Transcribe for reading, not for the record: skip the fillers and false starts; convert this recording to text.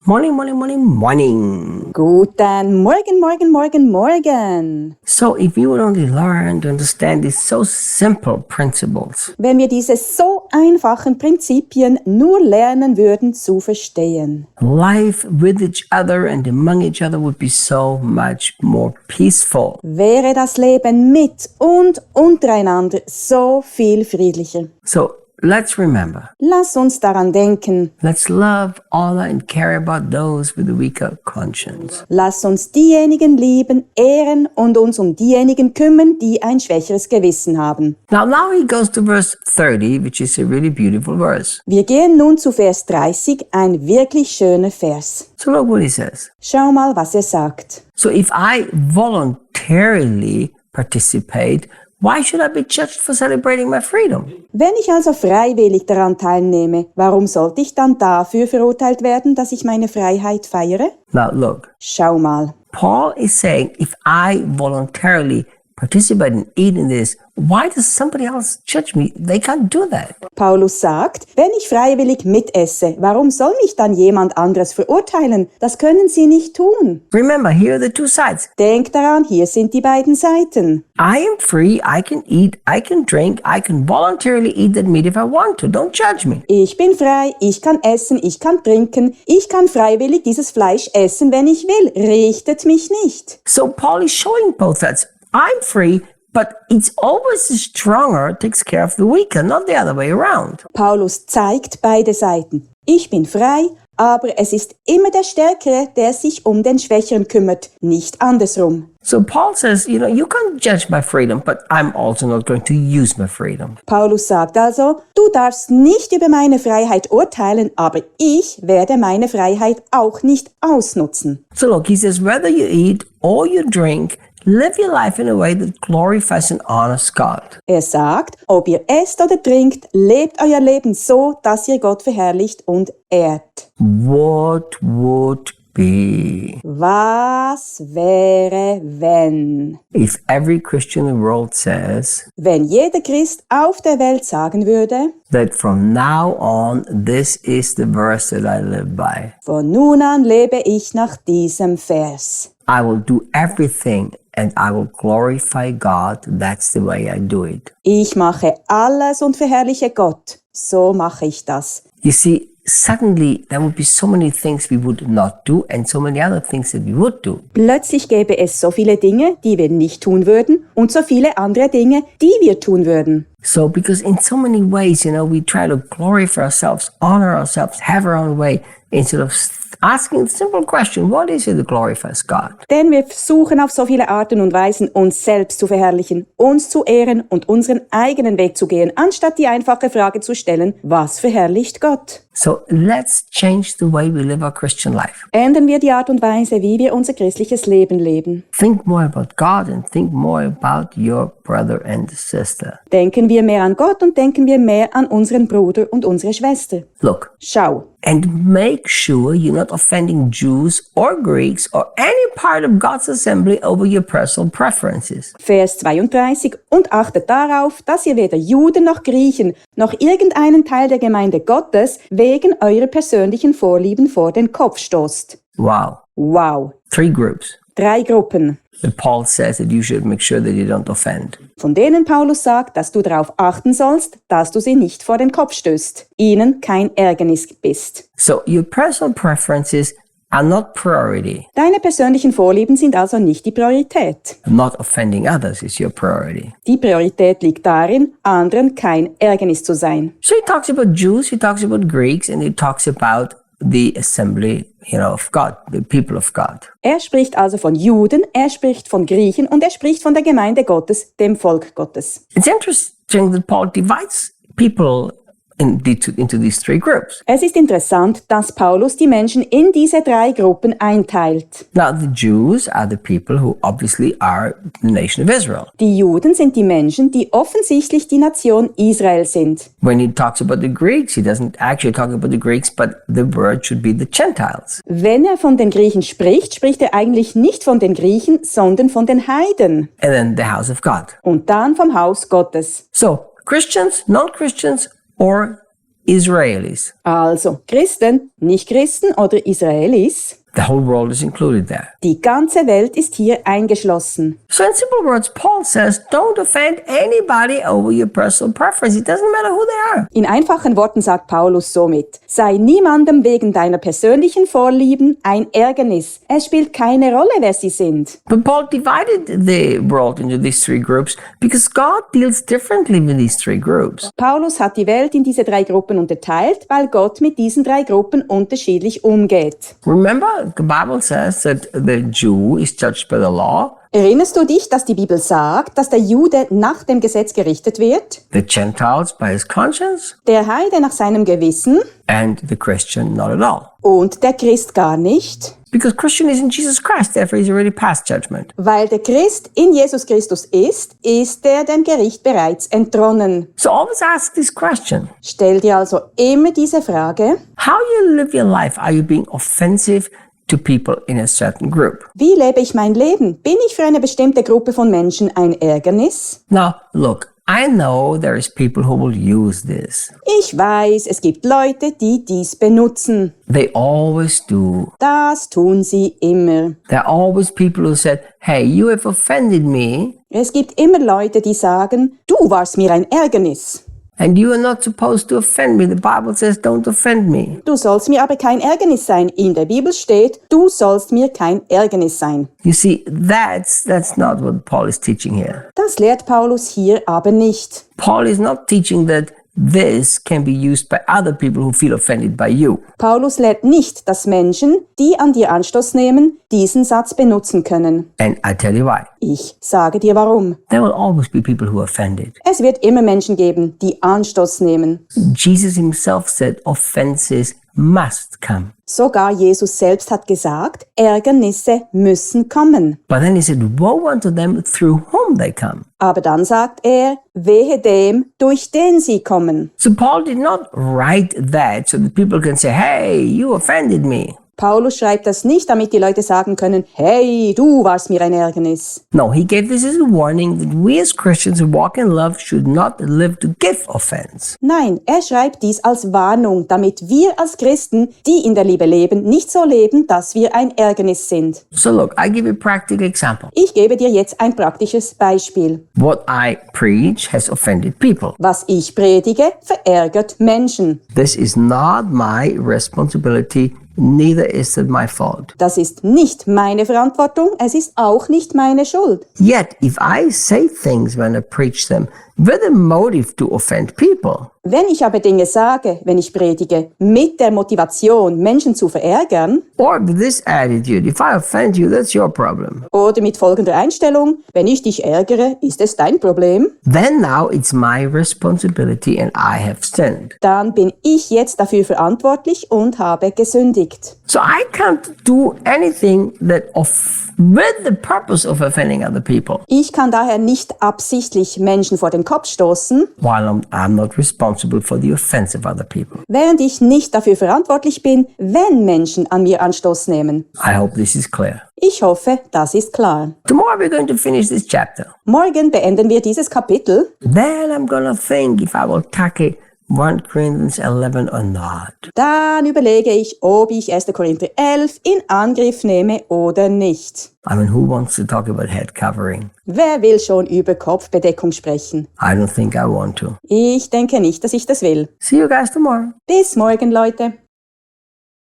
Morning, morning, morning, morning. Guten Morgen, Morgen, Morgen, Morgen. So if you would only learn to understand these so simple principles, Wenn wir diese so einfachen Prinzipien nur lernen würden zu verstehen, life with each other and among each other would be so much more peaceful. wäre das Leben mit und untereinander so viel friedlicher. So let's remember, Lass uns daran denken. let's love, honor, and care about those with a weaker conscience. Lass uns diejenigen lieben, ehren und uns um diejenigen kümmern, die ein schwächeres Gewissen haben. Now he goes to verse 30, which is a really beautiful verse. Wir gehen nun zu Vers 30, ein wirklich schöner Vers. So look what he says. Schau mal, was er sagt. So if I voluntarily participate, why should I be judged for celebrating my freedom? Wenn ich also freiwillig daran teilnehme, warum sollte ich dann dafür verurteilt werden, dass ich meine Freiheit feiere? Now look, Schau mal. Paul is saying if I voluntarily participate in eating this, why does somebody else judge me? They can't do that. Paulus sagt, wenn ich freiwillig mitesse, warum soll mich dann jemand anderes verurteilen? Das können sie nicht tun. Remember, here are the two sides. Denk daran, hier sind die beiden Seiten. I am free, I can eat, I can drink, I can voluntarily eat that meat if I want to. Don't judge me. Ich bin frei, ich kann essen, ich kann trinken, ich kann freiwillig dieses Fleisch essen, wenn ich will. Richtet mich nicht. So Paul is showing both sides. I'm free, but it's always the stronger takes care of the weaker, not the other way around. Paulus zeigt beide Seiten. Ich bin frei, aber es ist immer der Stärkere, der sich um den Schwächeren kümmert, nicht andersrum. So Paul says, you can't judge my freedom, but I'm also not going to use my freedom. Paulus sagt also, du darfst nicht über meine Freiheit urteilen, aber ich werde meine Freiheit auch nicht ausnutzen. So look, he says, whether you eat or you drink, live your life in a way that glorifies and honors God. Er sagt, ob ihr esst oder trinkt, lebt euer Leben so, dass ihr Gott verherrlicht und ehrt. What would be Was wäre, wenn? if every Christian in the world says Wenn jeder Christ auf der Welt sagen würde, that from now on, this is the verse that I live by. von nun an lebe ich nach diesem Vers. I will do everything and I will glorify God. That's the way I do it. Ich mache alles und verherrliche Gott. So mache ich das. You see, suddenly there would be so many things we would not do and so many other things that we would do. Plötzlich gäbe es so viele Dinge, die wir nicht tun würden und so viele andere Dinge, die wir tun würden. So because in so many ways, we try to glorify ourselves, honor ourselves, have our own way, instead of asking the simple question, what is it that glorifies God? Denn wir versuchen auf so viele Arten und Weisen, uns selbst zu verherrlichen, uns zu ehren und unseren eigenen Weg zu gehen, anstatt die einfache Frage zu stellen, was verherrlicht Gott? So let's change the way we live our Christian life. Ändern wir die Art und Weise, wie wir unser christliches Leben leben. Think more about God and think more about your brother and sister. Denken wir mehr an Gott und denken wir mehr an unseren Bruder und unsere Schwester. Look, Schau. and make sure you're not offending Jews or Greeks or any part of God's assembly over your personal preferences. Vers 32. Und achtet darauf, dass ihr weder Juden noch Griechen noch irgendeinen Teil der Gemeinde Gottes wegen eurer persönlichen Vorlieben vor den Kopf stoßt. Wow. Wow. 3 groups. 3 Gruppen, That Paul says that you should make sure that you don't offend. von denen Paulus sagt, dass du darauf achten sollst, dass du sie nicht vor den Kopf stößt, ihnen kein Ärgernis bist. So your personal preferences are not priority. Deine persönlichen Vorlieben sind also nicht die Priorität. Not offending others is your priority. Die Priorität liegt darin, anderen kein Ärgernis zu sein. So he talks about Jews, he talks about Greeks, and he talks about the assembly, of God, the people of God. Er spricht also von Juden, er spricht von Griechen und er spricht von der Gemeinde Gottes, dem Volk Gottes. It's interesting that Paul divides people into these 3 groups. Es ist interessant, dass Paulus die Menschen in diese 3 Gruppen einteilt. Now, the Jews are the people who obviously are the nation of Israel. Die Juden sind die Menschen, die offensichtlich die Nation Israel sind. When he talks about the Greeks, he doesn't actually talk about the Greeks, but the word should be the Gentiles. Wenn er von den Griechen spricht, spricht er eigentlich nicht von den Griechen, sondern von den Heiden. And then the house of God. Und dann vom Haus Gottes. So, Christians, non-Christians, or Israelis. Also Christen, Nicht-Christen oder Israelis. The whole world is included there. Die ganze Welt ist hier eingeschlossen. So in simple words, Paul says, don't offend anybody over your personal preference. It doesn't matter who they are. In einfachen Worten sagt Paulus somit: Sei niemandem wegen deiner persönlichen Vorlieben ein Ärgernis. Es spielt keine Rolle, wer sie sind. But Paul divided the world into these three groups because God deals differently with these three groups. Paulus hat die Welt in diese drei Gruppen unterteilt, weil Gott mit diesen drei Gruppen unterschiedlich umgeht. Remember, the Bible says that the Jew is judged by the law, Erinnerst du dich, dass die Bibel sagt, dass der Jude nach dem Gesetz gerichtet wird, the Gentiles by his conscience, der Heide nach seinem Gewissen and the Christian not at all? und der Christ gar nicht? Because Christian is in Jesus Christ, therefore he's already past judgment. Weil der Christ in Jesus Christus ist er dem Gericht bereits entronnen. So always ask this question. Stell dir also immer diese Frage: How you live your life? Are you being offensive to people in a certain group? Wie lebe ich mein Leben? Bin ich für eine bestimmte Gruppe von Menschen ein Ärgernis? Now, look, I know there is people who will use this. Ich weiß, es gibt Leute, die dies benutzen. They always do. Das tun sie immer. There are always people who said, hey, you have offended me, Es gibt immer Leute, die sagen: Du warst mir ein Ärgernis. and you are not supposed to offend me. The Bible says, don't offend me. Du sollst mir aber kein Ärgernis sein. In der Bibel steht: Du sollst mir kein Ärgernis sein. You see, that's not what Paul is teaching here. Das lehrt Paulus hier aber nicht. Paul is not teaching that this can be used by other people who feel offended by you. Paulus lehrt nicht, dass Menschen, die an dir Anstoß nehmen, diesen Satz benutzen können. And I tell you why. Ich sage dir warum. There will always be people who are offended. Es wird immer Menschen geben, die Anstoß nehmen. Jesus himself said offenses must come. Sogar Jesus selbst hat gesagt, Ärgernisse müssen kommen. But then he said, woe unto them through whom they come. Aber dann sagt er, wehe dem, durch den sie kommen. So Paul did not write that so that people can say, hey, you offended me. Paulus schreibt das nicht, damit die Leute sagen können: Hey, du warst mir ein Ärgernis. No, he gave this as a warning that we as Christians who walk in love should not live to give offense. Nein, er schreibt dies als Warnung, damit wir als Christen, die in der Liebe leben, nicht so leben, dass wir ein Ärgernis sind. So look, I give you a practical example. Ich gebe dir jetzt ein praktisches Beispiel. What I preach has offended people. Was ich predige, verärgert Menschen. This is not my responsibility, neither is it my fault. Das ist nicht meine Verantwortung, es ist auch nicht meine Schuld. Yet, if I say things when I preach them with a motive to offend people, Wenn ich aber Dinge sage, wenn ich predige, mit der Motivation, Menschen zu verärgern, or with this attitude, if I offend you, that's your problem, oder mit folgender Einstellung: Wenn ich dich ärgere, ist es dein Problem, then now it's my responsibility and I have sinned. dann bin ich jetzt dafür verantwortlich und habe gesündigt. So I can't do anything that with the purpose of offending other people, Ich kann daher nicht absichtlich Menschen vor den Kopf stoßen, while I'm not responsible for the offense of other people. während ich nicht dafür verantwortlich bin, wenn Menschen an mir Anstoß nehmen. I hope this is clear. Ich hoffe, das ist klar. Tomorrow we're going to finish this chapter. Morgen beenden wir dieses Kapitel. Then I'm going to think if I will tackle 1 Corinthians 11 or not. Dann überlege ich, ob ich 1. Korinther 11 in Angriff nehme oder nicht. I mean, who wants to talk about head covering? Wer will schon über Kopfbedeckung sprechen? I don't think I want to. Ich denke nicht, dass ich das will. See you guys tomorrow. Bis morgen, Leute.